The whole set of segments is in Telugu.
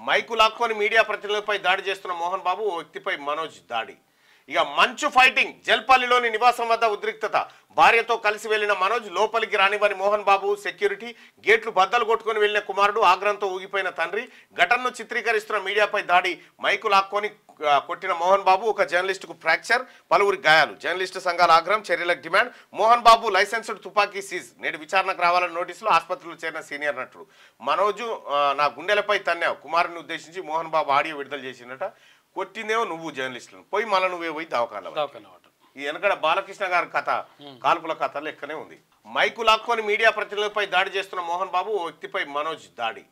మైకు లాక్కొని మీడియా ప్రతినిధులపై దాడి చేస్తున్న మోహన్ బాబు ఓ వ్యక్తిపై మనోజ్ దాడి. ఇక మంచు ఫైటింగ్. జల్పల్లిలోని నివాసం వద్ద ఉద్రిక్తత. భార్యతో కలిసి వెళ్లిన మనోజ్ లోపలికి రానివ్వని మోహన్ బాబు సెక్యూరిటీ, గేట్లు బద్దలు కొట్టుకుని వెళ్లిన కుమారుడు, ఆగ్రహంతో ఊగిపోయిన తండ్రి, ఘటనను చిత్రీకరిస్తున్న మీడియాపై దాడి. మైకు లాక్కొని కొట్టిన మోహన్ బాబు, ఒక జర్నలిస్టుకు ఫ్రాక్చర్, పలువురి గాయాలు. జర్నలిస్టు సంఘాల ఆగ్రహం, చర్యలకు డిమాండ్. మోహన్ బాబు లైసెన్స్డ్ తుపాకీ సీజ్. నేడు విచారణకు రావాలని నోటీసులు. ఆసుపత్రిలో చేరిన సీనియర్ నటుడు మనోజు నా గుండెలపై తన్నావు కుమారుని ఉద్దేశించి మోహన్ బాబు ఆడియో విడుదల చేసినట. కొట్టిందేమో నువ్వు జర్నలిస్టులను, పోయి మళ్ళీ నువ్వే పోయి దవాఖాన. ఈ వెనకడ బాలకృష్ణ గారి కథ, కాల్పుల కథ లెక్కనే ఉంది. మైకు లాక్కొని మీడియా ప్రతినిధులపై దాడి చేస్తున్న మోహన్ బాబు ఓ వ్యక్తిపై మనోజ్ దాడి.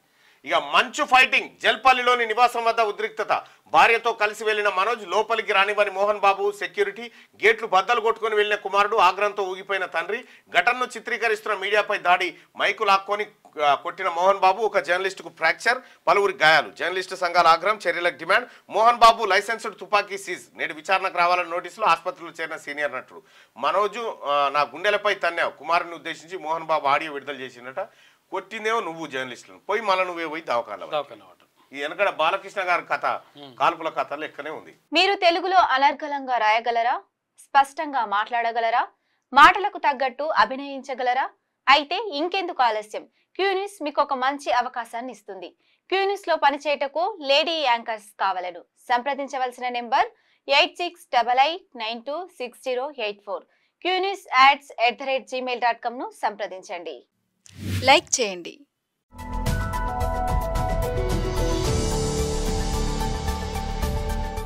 ఇక మంచు ఫైటింగ్. జల్పల్లిలోని నివాసం వద్ద ఉద్రిక్తత. భార్యతో కలిసి వెళ్లిన మనోజ్ లోపలికి రానివ్వని మోహన్ బాబు సెక్యూరిటీ, గేట్లు బద్దలు కొట్టుకుని వెళ్లిన కుమారుడు, ఆగ్రహంతో ఊగిపోయిన తండ్రి, ఘటనను చిత్రీకరిస్తున్న మీడియాపై దాడి. మైకు లాక్కొని కొట్టిన మోహన్ బాబు, ఒక జర్నలిస్టుకు ఫ్రాక్చర్, పలువురి గాయాలు. జర్నలిస్టు సంఘాల ఆగ్రహం, చర్యలకు డిమాండ్. మోహన్ బాబు లైసెన్స్డ్ తుపాకీ సీజ్. నేడు విచారణకు రావాలని నోటీసులు. ఆసుపత్రిలో చేరిన సీనియర్ నటుడు మనోజు నా గుండెలపై తన్నావు కుమారుని ఉద్దేశించి మోహన్ బాబు ఆడియో విడుదల చేసినట. కొట్టిందేమో నువ్వు జర్నలిస్టులను, పోయి మళ్ళీ నువ్వే పోయి దవాఖాన. ఈ వెనకడ బాలకృష్ణ గారి కథ, కాల్పుల కథ లెక్కనే ఉంది. మీరు తెలుగులో అనర్గళంగా రాయగలరా? స్పష్టంగా మాట్లాడగలరా? మాటలకు తగ్గట్టు అభినయించగలరా? అయితే ఇంకెందుకు ఆలస్యం? క్యూన్యూస్ మీకు ఒక మంచి అవకాశాన్ని ఇస్తుంది. క్యూన్యూస్ లో పనిచేయటకు లేడీ యాంకర్స్ కావాలను సంప్రదించవలసిన నెంబర్ 8688926084. qnewsads@gmail.com ను సంప్రదించండి. లైక్ చేయండి.